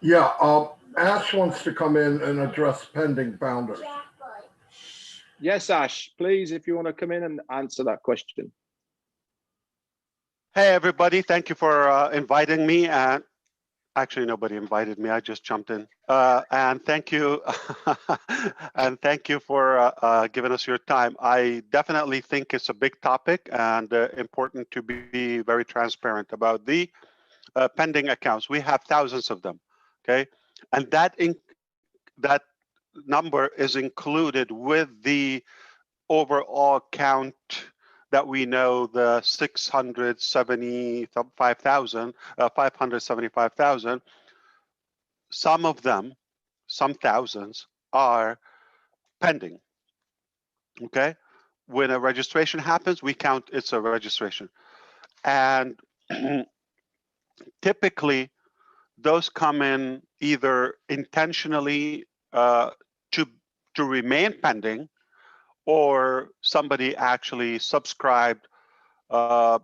Yeah, Ash wants to come in and address pending founders. Yes, Ash, please, if you want to come in and answer that question. Hey, everybody. Thank you for inviting me. And actually, nobody invited me. I just jumped in. And thank you. And thank you for giving us your time. I definitely think it's a big topic and important to be very transparent about the pending accounts. We have thousands of them. Okay. And that number is included with the overall count that we know, the 575,000. Some of them, some thousands, are pending. Okay, when a registration happens, we count it's a registration, and typically those come in either intentionally to remain pending, or somebody actually subscribed uh,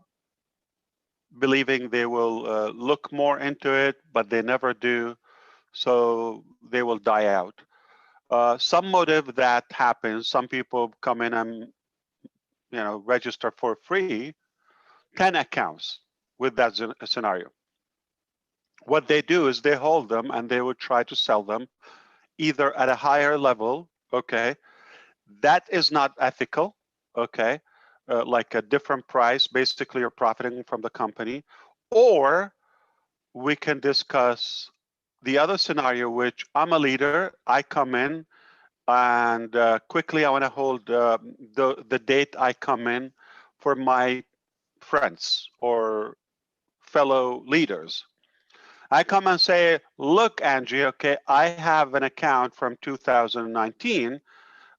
believing they will look more into it, but they never do, so they will die out. Some motive that happens, some people come in and register for free 10 accounts with that scenario. What they do is they hold them and they would try to sell them either at a higher level. Okay, that is not ethical. Okay, like a different price, basically you're profiting from the company. Or we can discuss the other scenario, which I'm a leader, I come in and quickly I want to hold the date I come in for my friends or fellow leaders. I come and say, look, Angie, okay, I have an account from 2019.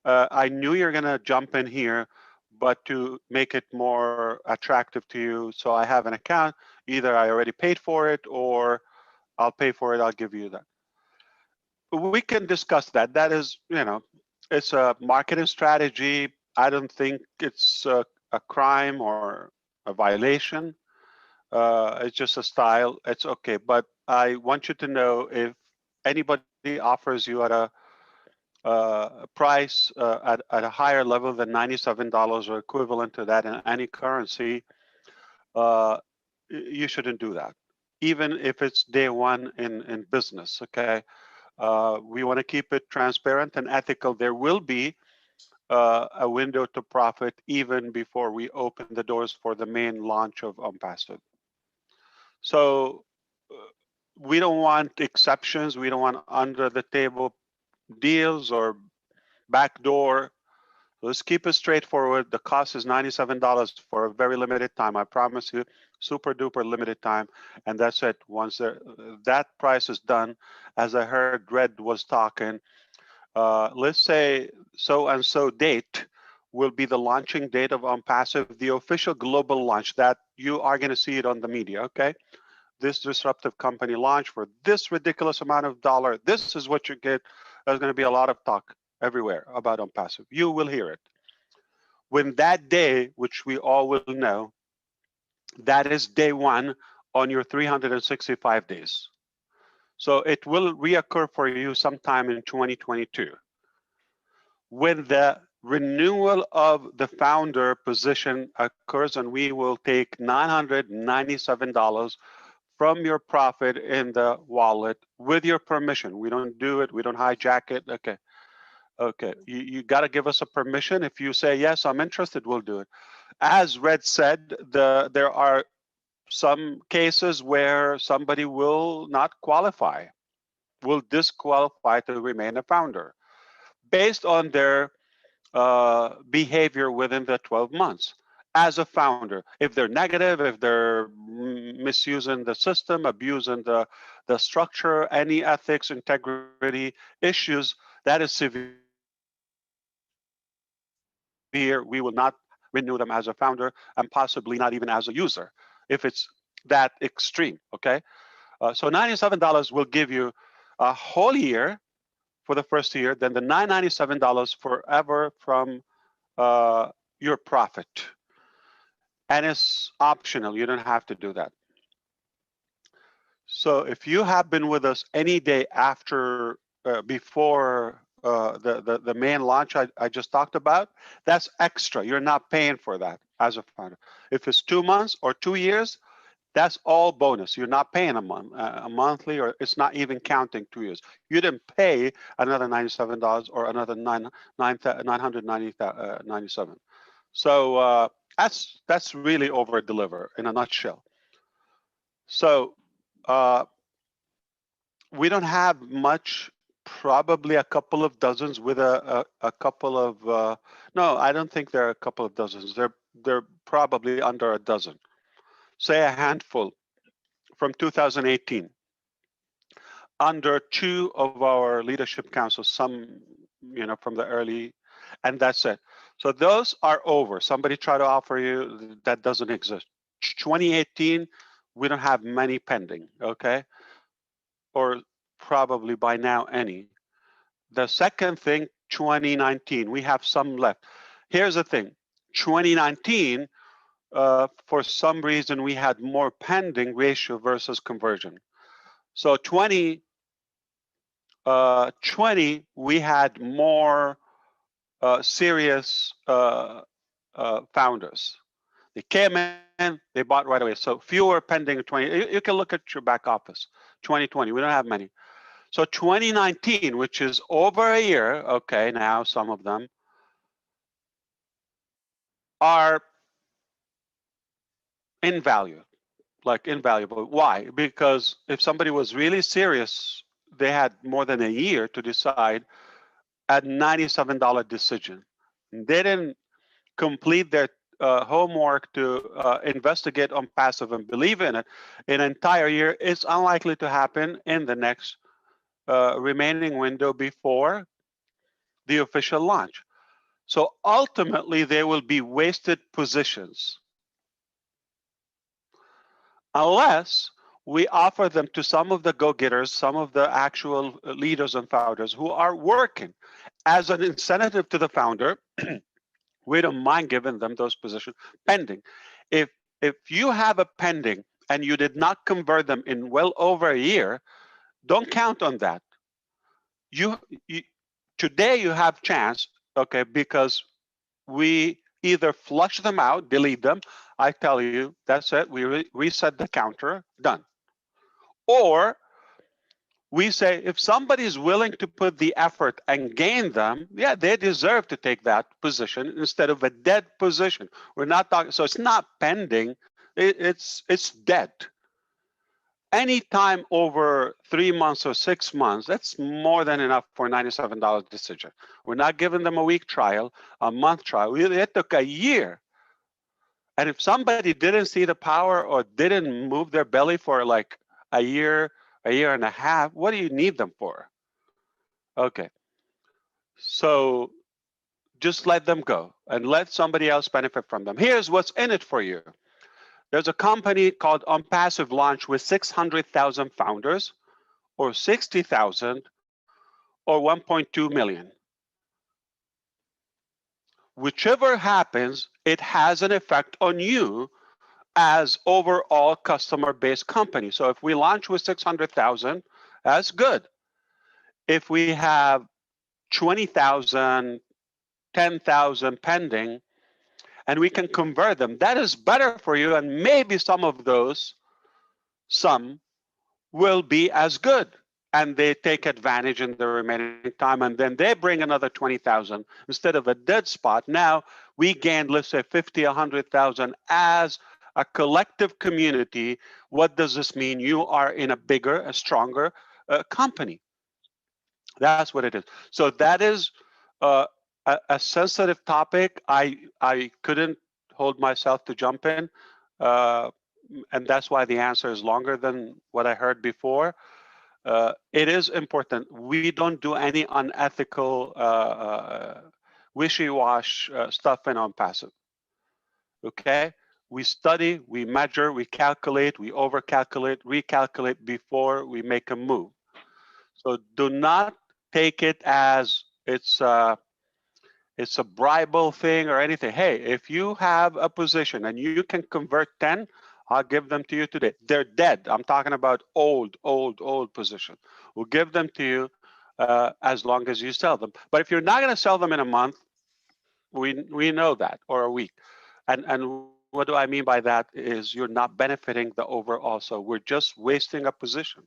I knew you're going to jump in here, but to make it more attractive to you, so I have an account. Either I already paid for it or I'll pay for it, I'll give you that. We can discuss that. That is, it's a marketing strategy. I don't think it's a crime or a violation. It's just a style. It's okay. But I want you to know, if anybody offers you at a price at a higher level than $97 or equivalent to that in any currency, uh, you shouldn't do that, even if it's day one in business. Okay. We want to keep it transparent and ethical. There will be a window to profit even before we open the doors for the main launch of Onpassive. So we don't want exceptions. We don't want under the table deals or backdoor. Let's keep it straightforward. The cost is $97 for a very limited time. I promise you, super duper limited time. And that's it. Once that price is done, as I heard Red was talking, let's say so and so date will be the launching date of Onpassive, the official global launch that you are going to see it on the media. Okay. This disruptive company launch for this ridiculous amount of dollar. This is what you get. There's going to be a lot of talk everywhere about Onpassive. You will hear it. When that day, which we all will know, that is day one on your 365 days. So it will reoccur for you sometime in 2022. When the renewal of the founder position occurs, and we will take $997 from your profit in the wallet with your permission. We don't do it. We don't hijack it. Okay. Okay. You got to give us a permission. If you say, yes, I'm interested, we'll do it. As Red said, there are some cases where somebody will not qualify, will disqualify to remain a founder based on their behavior within the 12 months as a founder. If they're negative, if they're misusing the system, abusing the structure, any ethics, integrity issues, that is severe. We will not renew them as a founder and possibly not even as a user if it's that extreme. Okay. So $97 will give you a whole year for the first year, then the $997 forever from your profit. And it's optional. You don't have to do that. So if you have been with us any day after, before the main launch I just talked about, that's extra. You're not paying for that as a founder. If it's 2 months or 2 years, that's all bonus. You're not paying a monthly, or it's not even counting 2 years. You didn't pay another $97 or another 997. So that's really over deliver in a nutshell. So we don't have much, probably a couple of dozens with a couple of, no, I don't think there are a couple of dozens. They're probably under a dozen. Say a handful from 2018. Under 2 of our leadership councils, some, from the early, and that's it. So those are over. Somebody try to offer you, that doesn't exist. 2018, we don't have many pending, okay? Or probably by now any. The second thing, 2019, we have some left. Here's the thing, 2019, for some reason, we had more pending ratio versus conversion. So 2020, we had more serious founders. They came in, they bought right away. So fewer pending 20. You can look at your back office. 2020, we don't have many. So 2019, which is over a year, okay, now some of them are invaluable. Why? Because if somebody was really serious, they had more than a year to decide a $97 decision. They didn't complete their homework to investigate Onpassive and believe in it. An entire year is unlikely to happen in the next remaining window before the official launch. So ultimately, there will be wasted positions unless we offer them to some of the go-getters, some of the actual leaders and founders who are working as an incentive to the founder. We don't mind giving them those positions pending. If you have a pending and you did not convert them in well over a year, don't count on that. Today you have chance, okay, because we either flush them out, delete them. I tell you, that's it. We reset the counter, done. Or we say, if somebody is willing to put the effort and gain them, yeah, they deserve to take that position instead of a dead position. We're not talking, so it's not pending, it's dead. Any time over 3 months or 6 months, that's more than enough for a $97 decision. We're not giving them a week trial, a month trial. It took a year. And if somebody didn't see the power or didn't move their belly for like a year and a half, what do you need them for? Okay. So just let them go and let somebody else benefit from them. Here's what's in it for you. There's a company called Onpassive launch with 600,000 founders, or 60,000, or 1.2 million. Whichever happens, it has an effect on you as overall customer-based company. So if we launch with 600,000, that's good. If we have 20,000, 10,000 pending, and we can convert them, that is better for you, and maybe some of those, some will be as good, and they take advantage in the remaining time, and then they bring another 20,000 instead of a dead spot. Now we gain, let's say, 50, 100,000 as a collective community. What does this mean? You are in a bigger, a stronger company. That's what it is. So that is a sensitive topic. I couldn't hold myself to jump in, and that's why the answer is longer than what I heard before. It is important. We don't do any unethical, wishy-wash stuff in Onpassive. Okay? We study, we measure, we calculate, we overcalculate, recalculate before we make a move. So do not take it as it's a bribable thing or anything. Hey, if you have a position and you can convert 10, I'll give them to you today. They're dead. I'm talking about old position. We'll give them to you as long as you sell them. But if you're not going to sell them in a month, we know that, or a week. And what do I mean by that is you're not benefiting the overall. So we're just wasting a position.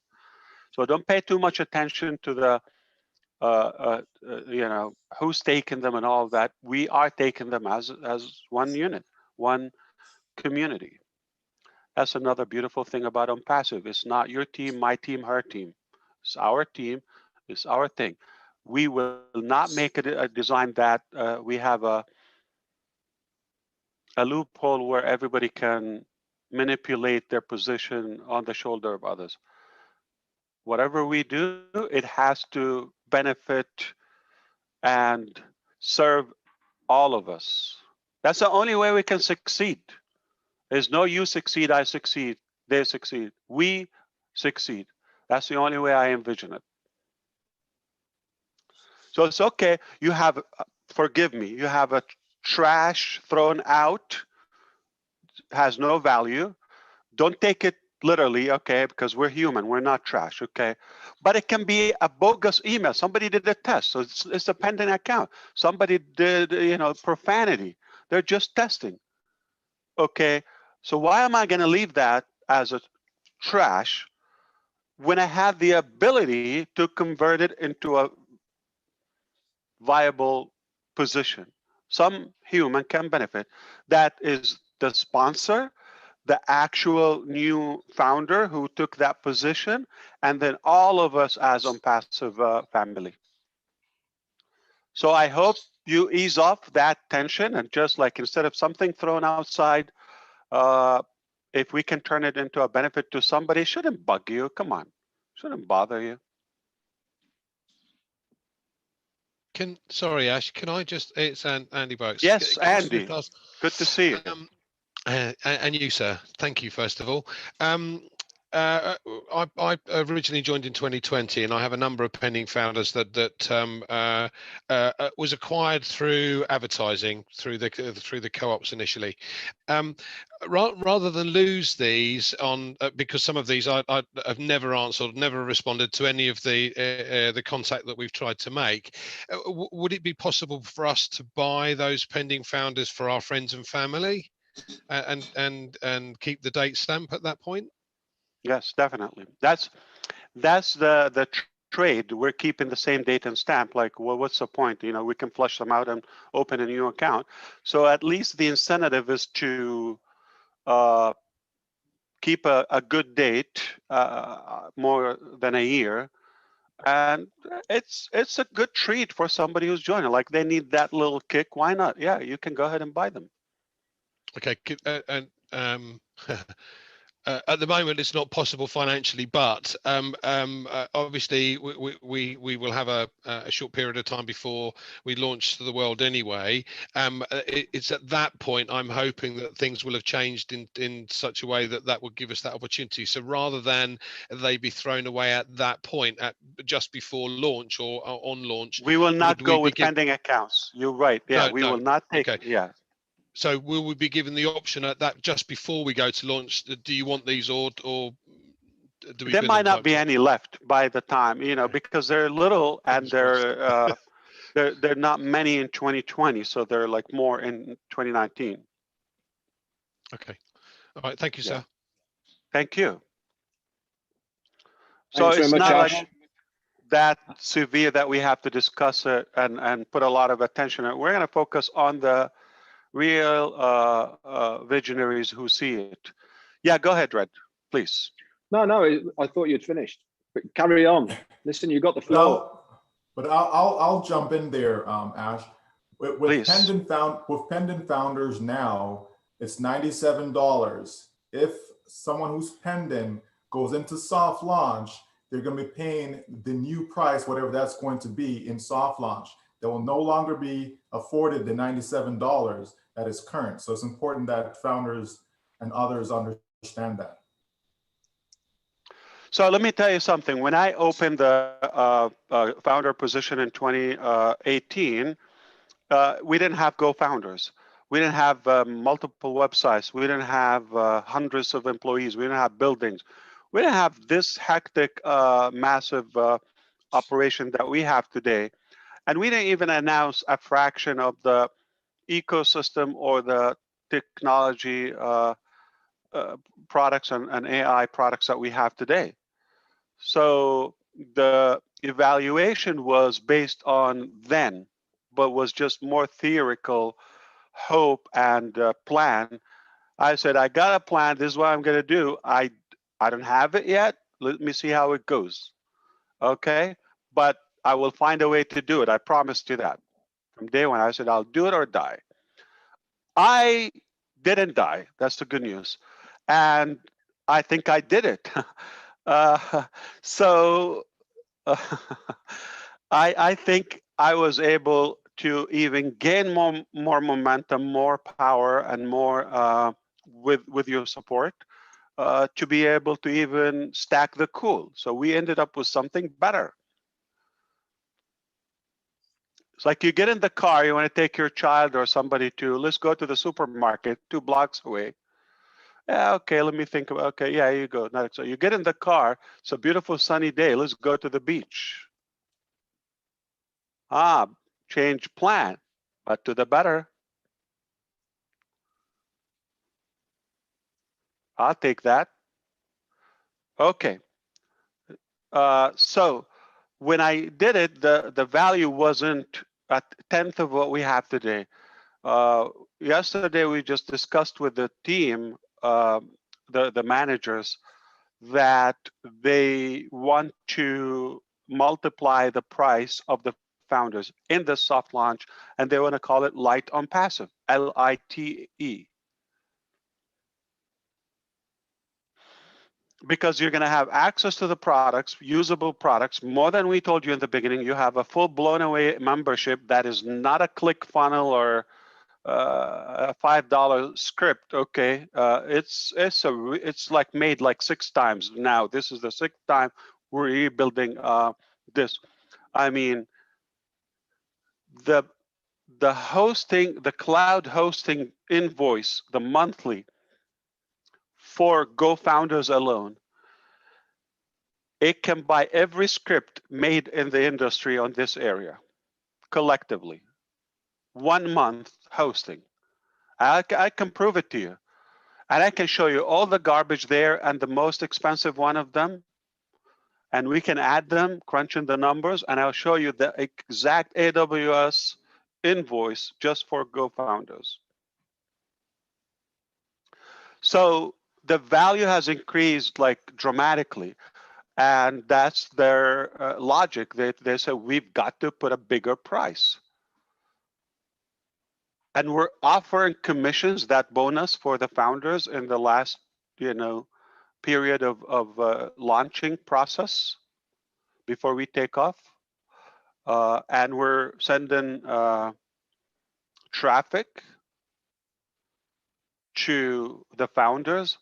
So don't pay too much attention to the you know, who's taking them and all of that. We are taking them as one unit, one community. That's another beautiful thing about Onpassive. It's not your team, my team, her team. It's our team. It's our thing. We will not make it a design that we have a loophole where everybody can manipulate their position on the shoulder of others. Whatever we do, it has to benefit and serve all of us. That's the only way we can succeed. There's no you succeed, I succeed, they succeed. We succeed. That's the only way I envision it. So it's okay. You have, forgive me, you have a trash thrown out, has no value. Don't take it literally, okay, because we're human, we're not trash, okay? But it can be a bogus email. Somebody did a test, so it's a pending account. Somebody did, you know, profanity. They're just testing, okay? So why am I going to leave that as a trash when I have the ability to convert it into a viable position? Some human can benefit. That is the sponsor, the actual new founder who took that position, and then all of us as Onpassive family. So I hope you ease off that tension and just like instead of something thrown outside, if we can turn it into a benefit to somebody, it shouldn't bug you. Come on, shouldn't bother you. Sorry, Ash, can I just, it's Andy Brooks. Yes, Andy, good to see you. And you, sir. Thank you, first of all. I originally joined in 2020, and I have a number of pending founders that was acquired through advertising through the co-ops initially. Rather than lose these on because some of these I have never answered, never responded to any of the contact that we've tried to make. Would it be possible for us to buy those pending founders for our friends and family? And keep the date stamp at that point? Yes, definitely. That's the trade. We're keeping the same date and stamp. Like, well, what's the point? You know, we can flush them out and open a new account. So at least the incentive is to keep a good date, more than a year, and it's a good treat for somebody who's joining. Like they need that little kick. Why not? Yeah, you can go ahead and buy them. Okay, at the moment it's not possible financially, but obviously we will have a short period of time before we launch to the world anyway. It's at that point I'm hoping that things will have changed in such a way that will give us that opportunity. So rather than they be thrown away at that point, just before launch or on launch, we will not go with pending accounts. You're right. Yeah, we will not take. Okay. Yeah. So will we be given the option at that just before we go to launch? Do you want these or do we? There might not be any left by the time, you know, because they're little and they're not many in 2020, so they're like more in 2019. Okay. All right. Thank you, sir. Thank you. Thanks so it's very much, not Ash. like that severe that we have to discuss it and put a lot of attention. We're going to focus on the real visionaries who see it. Yeah, go ahead, Red, please. No, I thought you'd finished, but carry on. Listen, you got the floor. But I'll jump in there, Ash. With pendant founders now, it's $97. If someone who's pending goes into soft launch, they're going to be paying the new price, whatever that's going to be in soft launch. They will no longer be afforded the $97 that is current. So it's important that founders and others understand that. So let me tell you something. When I opened the founder position in 2018, we didn't have Go founders. We didn't have multiple websites. We didn't have hundreds of employees. We didn't have buildings. We didn't have this hectic, massive operation that we have today. And we didn't even announce a fraction of the ecosystem or the technology products and AI products that we have today. So the evaluation was based on then, but was just more theoretical hope and plan. I said, I got a plan. This is what I'm going to do. I don't have it yet. Let me see how it goes. Okay. But I will find a way to do it. I promised you that. From day one, I said, I'll do it or die. I didn't die. That's the good news. And I think I did it. So I think I was able to even gain more momentum, more power, and more with your support to be able to even stack the cool. So we ended up with something better. It's like you get in the car, you want to take your child or somebody to, let's go to the supermarket 2 blocks away. Yeah, okay, let me think about, okay, yeah, you go. So you get in the car, it's a beautiful sunny day, let's go to the beach. Change plan, but to the better. I'll take that. Okay. So when I did it, the value wasn't a tenth of what we have today. Yesterday, we just discussed with the team, the managers, that they want to multiply the price of the founders in the soft launch, and they want to call it Light Onpassive, LITE. Because you're going to have access to the products, usable products, more than we told you in the beginning. You have a full blown away membership that is not a click funnel or a $5 script. Okay, it's like made like 6 times now. This is the 6th time we're rebuilding this. I mean, the hosting, the cloud hosting invoice, the monthly for GoFounders alone, it can buy every script made in the industry on this area collectively. 1 month hosting. I can prove it to you. And I can show you all the garbage there and the most expensive one of them. And we can add them, crunch in the numbers, and I'll show you the exact AWS invoice just for GoFounders. So the value has increased like dramatically. And that's their logic. They say, we've got to put a bigger price. And we're offering commissions, that bonus for the founders in the last, period of launching process before we take off. And we're sending traffic to the founders.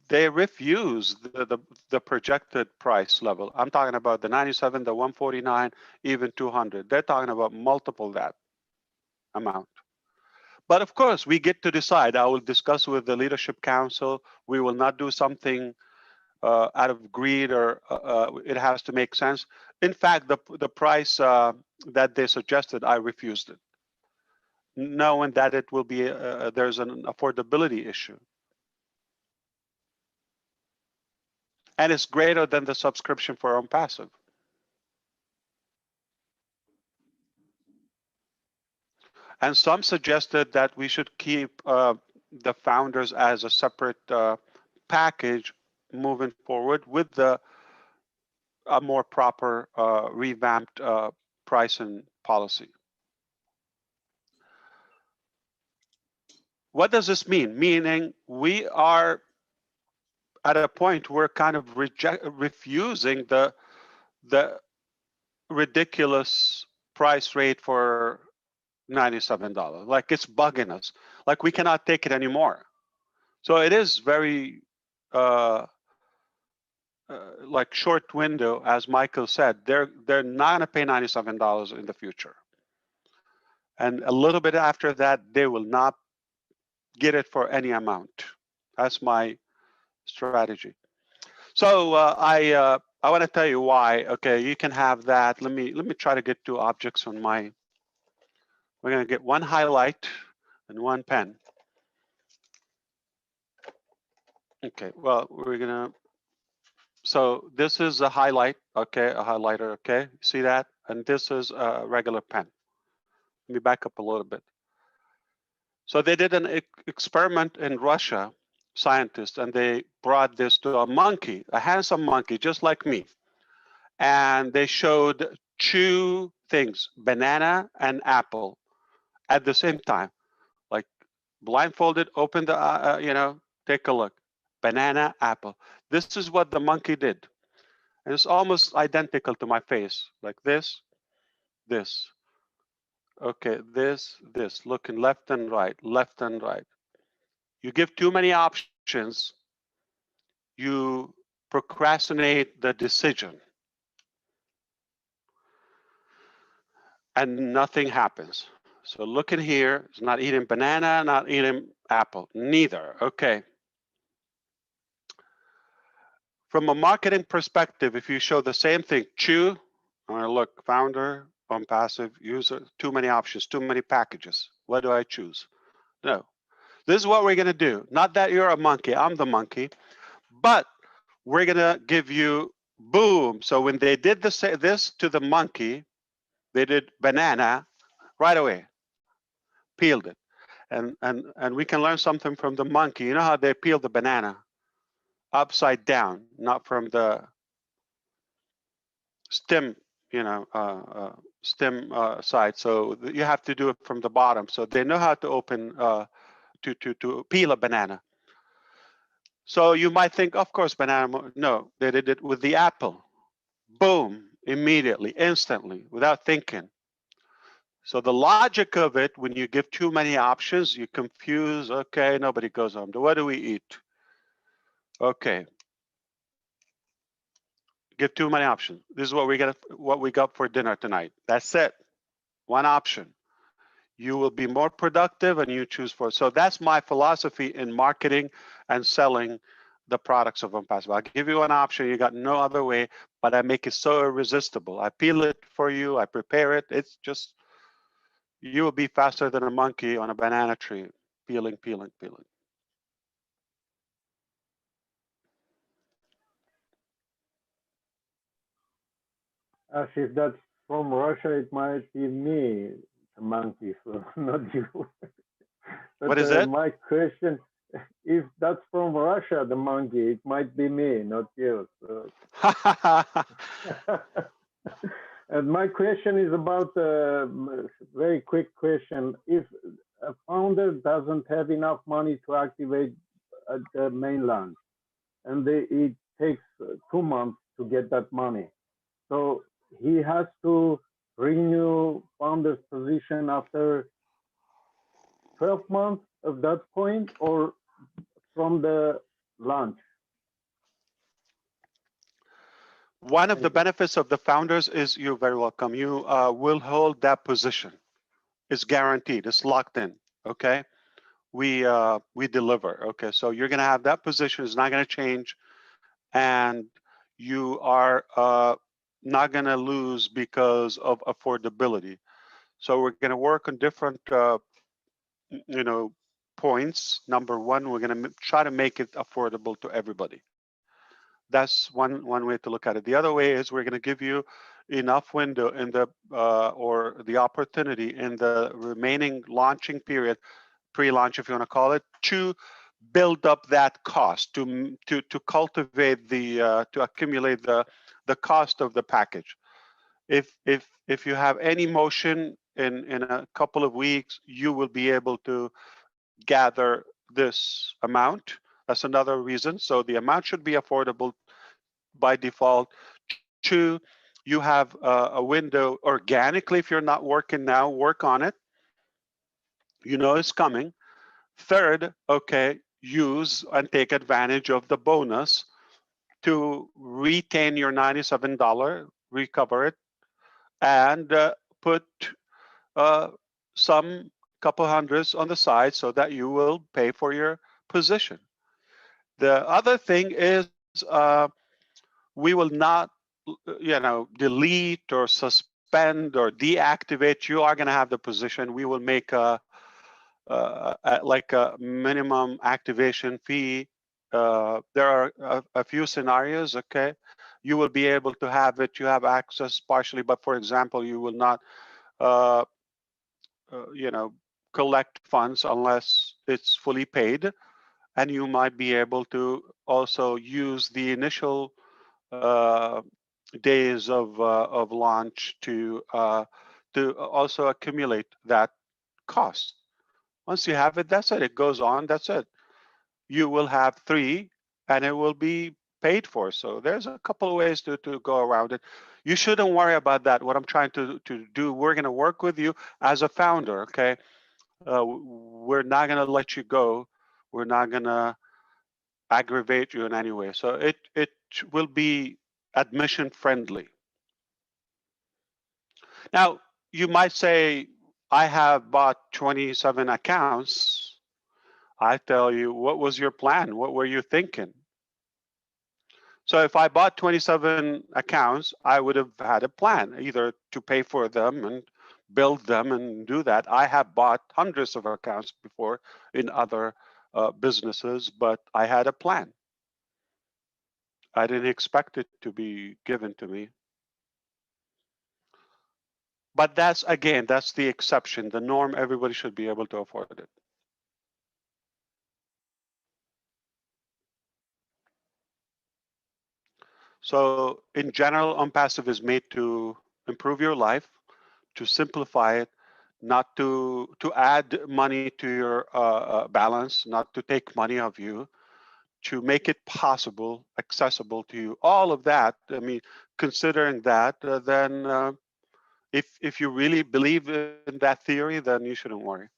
They refuse the projected price level. I'm talking about the 97, the 149, even 200. They're talking about multiple that amount. But of course, we get to decide. I will discuss with the leadership council. We will not do something out of greed or it has to make sense. In fact, the price that they suggested, I refused it, knowing that it will be there's an affordability issue. And it's greater than the subscription for Onpassive. And some suggested that we should keep the founders as a separate package moving forward with a more proper revamped pricing policy. What does this mean? Meaning we are at a point we're kind of refusing the ridiculous price rate for $97. Like it's bugging us. Like we cannot take it anymore. So it is very like short window, as Michael said. They're not going to pay $97 in the future. And a little bit after that, they will not get it for any amount. That's my strategy. So I want to tell you why. Okay, you can have that. Let me try to get 2 objects on my. We're going to get 1 highlight and 1 pen. Okay, well, we're going to. So this is a highlight. Okay, a highlighter. Okay, see that? And this is a regular pen. Let me back up a little bit. So they did an experiment in Russia, scientists, and they brought this to a monkey, a handsome monkey, just like me. And they showed 2 things, banana and apple, at the same time. Like blindfolded, open the, you know, take a look. Banana, apple. This is what the monkey did. And it's almost identical to my face, like this, this. Okay, this, looking left and right, left and right. You give too many options, you procrastinate the decision. And nothing happens. So look in here, it's not eating banana, not eating apple, neither. Okay. From a marketing perspective, if you show the same thing, chew, look, founder, Onpassive, user, too many options, too many packages. What do I choose? No. This is what we're going to do. Not that you're a monkey, I'm the monkey, but we're going to give you boom. So when they did this to the monkey, they did banana right away, peeled it. And we can learn something from the monkey. You know how they peel the banana? Upside down, not from the stem, you know, stem side. So you have to do it from the bottom. So they know how to open, to peel a banana. So you might think, of course, banana. No, they did it with the apple. Boom, immediately, instantly, without thinking. So the logic of it, when you give too many options, you confuse. Okay, nobody goes home. What do we eat? Okay. Give too many options. This is what we got for dinner tonight. That's it. 1 option. You will be more productive and you choose for it. So that's my philosophy in marketing and selling the products of Onpassive. I'll give you an option. You got no other way, but I make it so irresistible. I peel it for you. I prepare it. It's just, you will be faster than a monkey on a banana tree, peeling, peeling, peeling. If that's from Russia, it might be me, a monkey, so not you. But, What is it? My question, if that's from Russia, the monkey, it might be me, not you. So. And my question is about a very quick question. If a founder doesn't have enough money to activate at the mainland, and it takes 2 months to get that money, so he has to renew founder's position after 12 months of that point, or from the launch? One of the benefits of the founders is, you're very welcome. You will hold that position. It's guaranteed. It's locked in. Okay. We deliver. Okay. So you're going to have that position. It's not going to change, and you are not going to lose because of affordability. So we're going to work on different, you know, points. Number 1, we're going to try to make it affordable to everybody. That's one way to look at it. The other way is we're going to give you enough window in the or the opportunity in the remaining launching period, pre-launch if you want to call it, to build up that cost, to cultivate the to accumulate the cost of the package. If you have any motion in a couple of weeks, you will be able to gather this amount. That's another reason. So the amount should be affordable by default. 2, you have a window organically. If you're not working now, work on it. You know it's coming. 3rd, okay, use and take advantage of the bonus to retain your $97, recover it, and put some couple hundreds on the side so that you will pay for your position. The other thing is we will not, delete or suspend or deactivate. You are going to have the position. We will make like a minimum activation fee. There are a few scenarios. Okay, you will be able to have it. You have access partially, but for example, you will not, collect funds unless it's fully paid, and you might be able to also use the initial days of launch to also accumulate that cost. Once you have it, that's it. It goes on. That's it. You will have 3, and it will be paid for. So there's a couple of ways to go around it. You shouldn't worry about that. What I'm trying to do, we're going to work with you as a founder. Okay, we're not going to let you go. We're not going to aggravate you in any way. So it will be admission friendly. Now, you might say, I have bought 27 accounts. I tell you, what was your plan? What were you thinking? So if I bought 27 accounts, I would have had a plan, either to pay for them and build them and do that. I have bought hundreds of accounts before in other businesses, but I had a plan. I didn't expect it to be given to me. But that's, again, that's the exception. The norm, everybody should be able to afford it. So in general, Onpassive is made to improve your life, to simplify it, not to add money to your balance, not to take money of you, to make it possible, accessible to you. All of that, I mean, considering that, then if you really believe in that theory, then you shouldn't worry.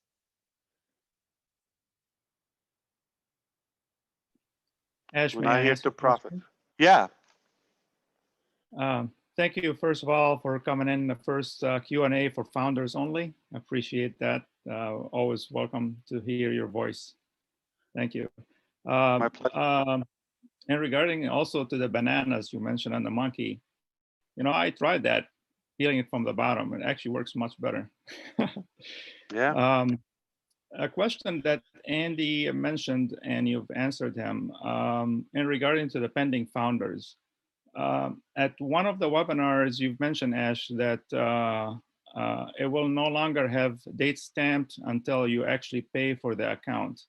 Ash, We're may not I here ask to a profit. question? Yeah. Thank you, first of all, for coming in the first Q&A for founders only. Appreciate that. Always welcome to hear your voice. Thank you. My pleasure. And regarding also to the bananas you mentioned on the monkey, I tried that, peeling it from the bottom. It actually works much better. Yeah. A question that Andy mentioned, and you've answered him, in regarding to the pending founders. At one of the webinars, you've mentioned, Ash, that it will no longer have date stamped until you actually pay for the account.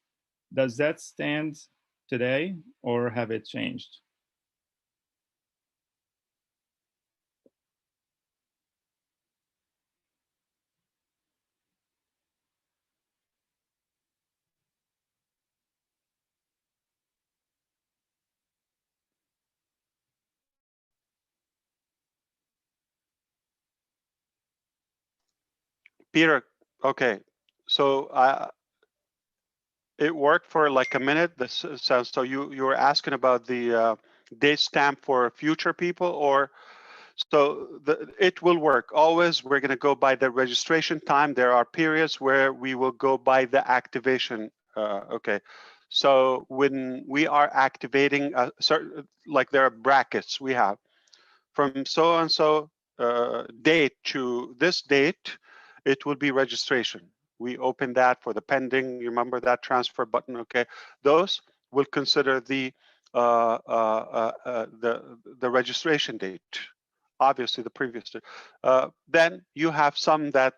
Does that stand today, or have it changed? Peter, okay. So it worked for like a minute. This sounds, so you were asking about the date stamp for future people, or so it will work. Always, we're going to go by the registration time. There are periods where we will go by the activation. Okay. So when we are activating a certain, like there are brackets we have from so and so date to this date, it will be registration. We open that for the pending. You remember that transfer button? Okay, those will consider the registration date. Obviously, the previous date. Then you have some that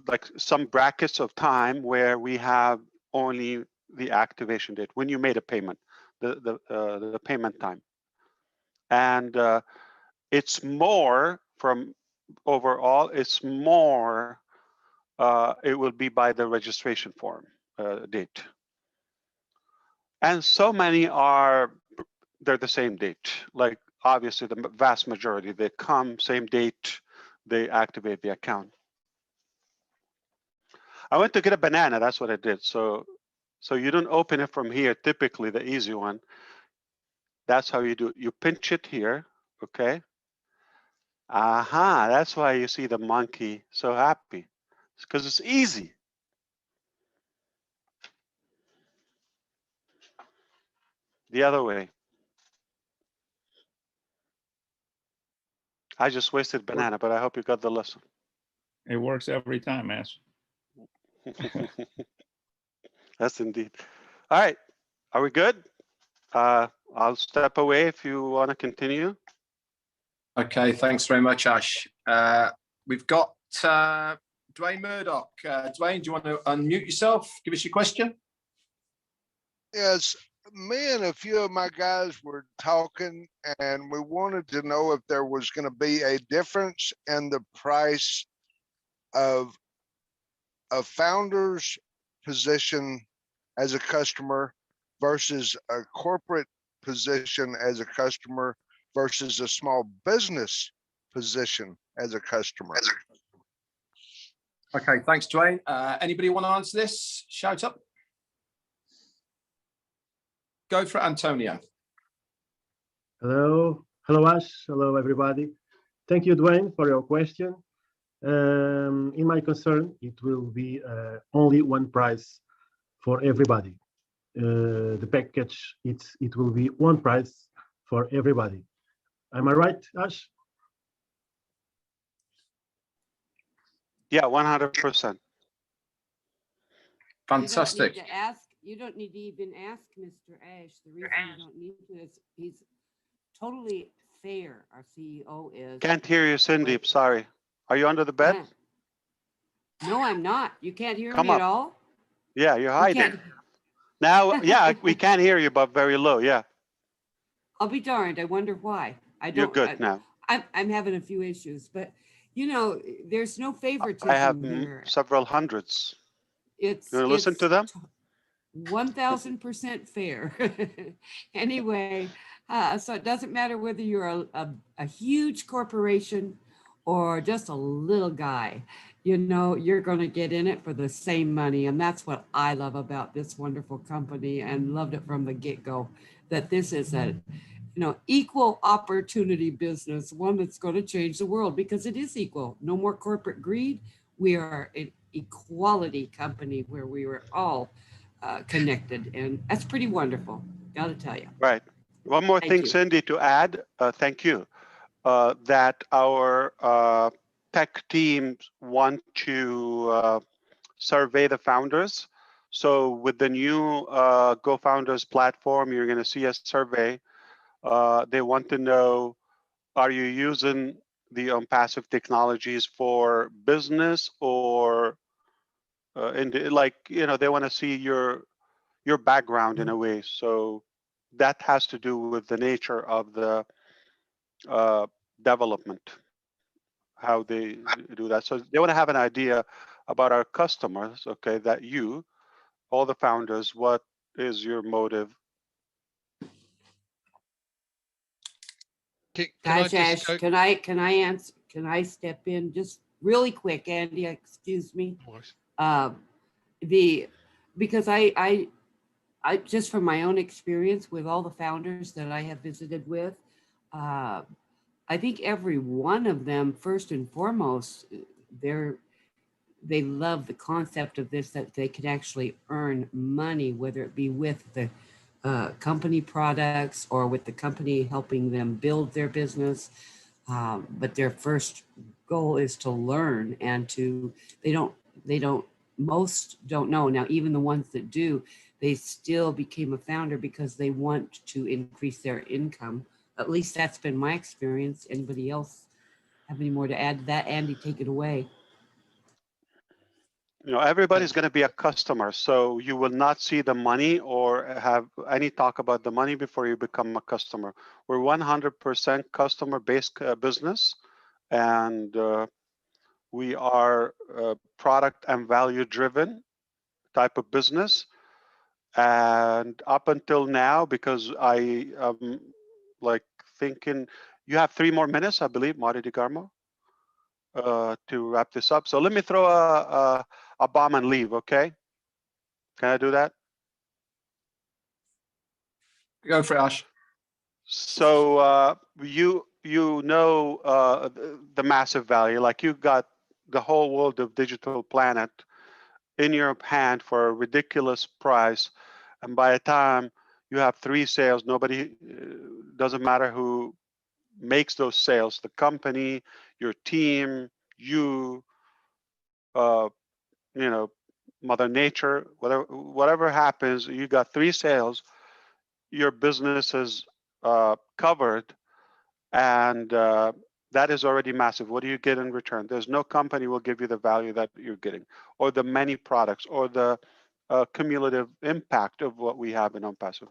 like some brackets of time where we have only the activation date when you made a payment, the payment time, and it's more from overall. It's more. It will be by the registration form date, and so many are. They're the same date. Like obviously, the vast majority they come same date. They activate the account. I went to get a banana. That's what I did. So you don't open it from here. Typically, the easy one. That's how you do it. You pinch it here, okay? Aha, that's why you see the monkey so happy. It's because it's easy. The other way. I just wasted banana, but I hope you got the lesson. It works every time, Ash. That's indeed. All right, are we good? I'll step away if you want to continue. Okay, thanks very much, Ash. We've got Dwayne Murdoch. Dwayne, do you want to unmute yourself? Give us your question. Yes, me and a few of my guys were talking, and we wanted to know if there was going to be a difference in the price of a founder's position as a customer versus a corporate position as a customer versus a small business position as a customer. Okay, thanks, Dwayne. Anybody want to answer this? Shout up. Go for it, Antonio. Hello, Ash. Hello, everybody. Thank you, Dwayne, for your question. In my concern, it will be only one price for everybody. The package, it will be one price for everybody. Am I right, Ash? Yeah, 100%. Fantastic. You don't need to even ask Mr. Ash. The reason you don't need to is he's totally fair. Our CEO is. Can't hear you, Cindy. Sorry. Are you under the bed? Yeah. No, I'm not. You can't hear Come me up. at all? Yeah, you're hiding. Now, yeah, we can hear you, but very low. Yeah. I'll be darned. I wonder why. You're good now. I'm having a few issues, but you know, there's no favoritism I have here. several hundreds. It's You want to listen to them? 1000% fair. Anyway, so it doesn't matter whether you're a huge corporation or just a little guy, you know, you're going to get in it for the same money. And that's what I love about this wonderful company, and loved it from the get-go, that this is a, you know, equal opportunity business, one that's going to change the world, because it is equal. No more corporate greed. We are an equality company where we were all connected, and that's pretty wonderful, gotta tell you. Right. One more thing, Cindy, to add. Thank you. That our tech teams want to survey the founders. So with the new Go Founders platform, you're going to see a survey. They want to know, are you using the Onpassive technologies for business, or like, you know, they want to see your background in a way. So that has to do with the nature of the development, how they do that. So they want to have an idea about our customers, okay, that you, all the founders, what is your motive? Gosh, Ash, can I step in just really quick, Andy, excuse me? Because I just from my own experience with all the founders that I have visited with, I think every one of them, first and foremost, they love the concept of this, that they can actually earn money, whether it be with the company products or with the company helping them build their business. But their first goal is to learn, and most don't know. Now, even the ones that do, they still became a founder because they want to increase their income. At least that's been my experience. Anybody else have any more to add to that? Andy, take it away. You know, everybody's going to be a customer, so you will not see the money or have any talk about the money before you become a customer. We're 100% customer-based business, and we are product and value-driven type of business. And up until now, because I am like thinking, you have 3 more minutes, I believe, Marty DeGarmo, to wrap this up. So let me throw a bomb and leave, okay? Can I do that? Go for it, Ash. So you know the massive value, like you got the whole world of digital planet in your hand for a ridiculous price, and by the time you have 3 sales, nobody, doesn't matter who makes those sales, the company, your team, you, you know, Mother Nature, whatever happens, you got 3 sales, your business is covered, and that is already massive. What do you get in return? There's no company will give you the value that you're getting, or the many products, or the cumulative impact of what we have in Onpassive.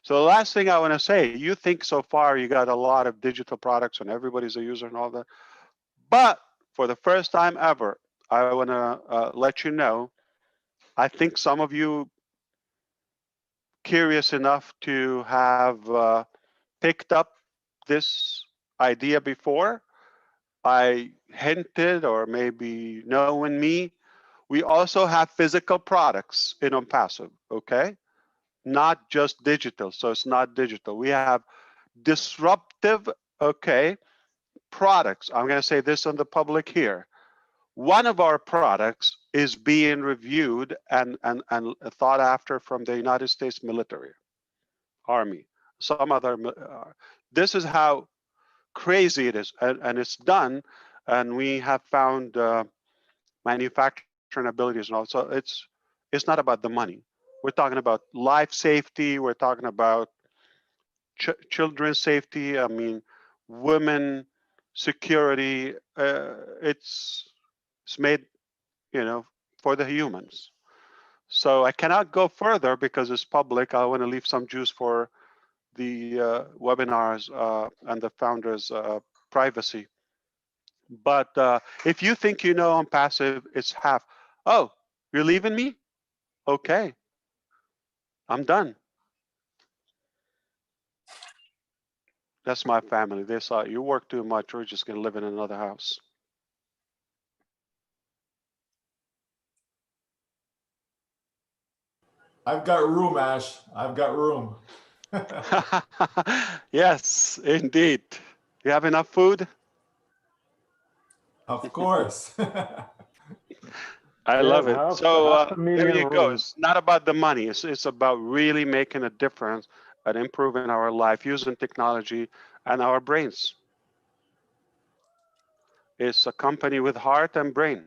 So the last thing I want to say, you think so far you got a lot of digital products and everybody's a user and all that, but for the first time ever, I want to let you know, I think some of you curious enough to have picked up this idea before. I hinted, or maybe knowing me, we also have physical products in Onpassive, okay? Not just digital, so it's not digital. We have disruptive, okay, products. I'm gonna say this on the public here. One of our products is being reviewed and thought after from the United States military, Army, some other, this is how crazy it is, and it's done, and we have found manufacturing abilities and all. So it's not about the money. We're talking about life safety. We're talking about children's safety. I mean, women security. It's made, you know, for the humans. So I cannot go further because it's public. I want to leave some juice for the webinars and the founders' privacy. But if you think you know Onpassive, it's half. Oh, you're leaving me? Okay, I'm done. That's my family. They saw you work too much. We're just gonna live in another house. I've got room, Ash. I've got room. Yes, indeed. You have enough food? Of course. I love it. So half a there million you go. rooms. It's not about the money. It's about really making a difference and improving our life using technology and our brains. It's a company with heart and brain.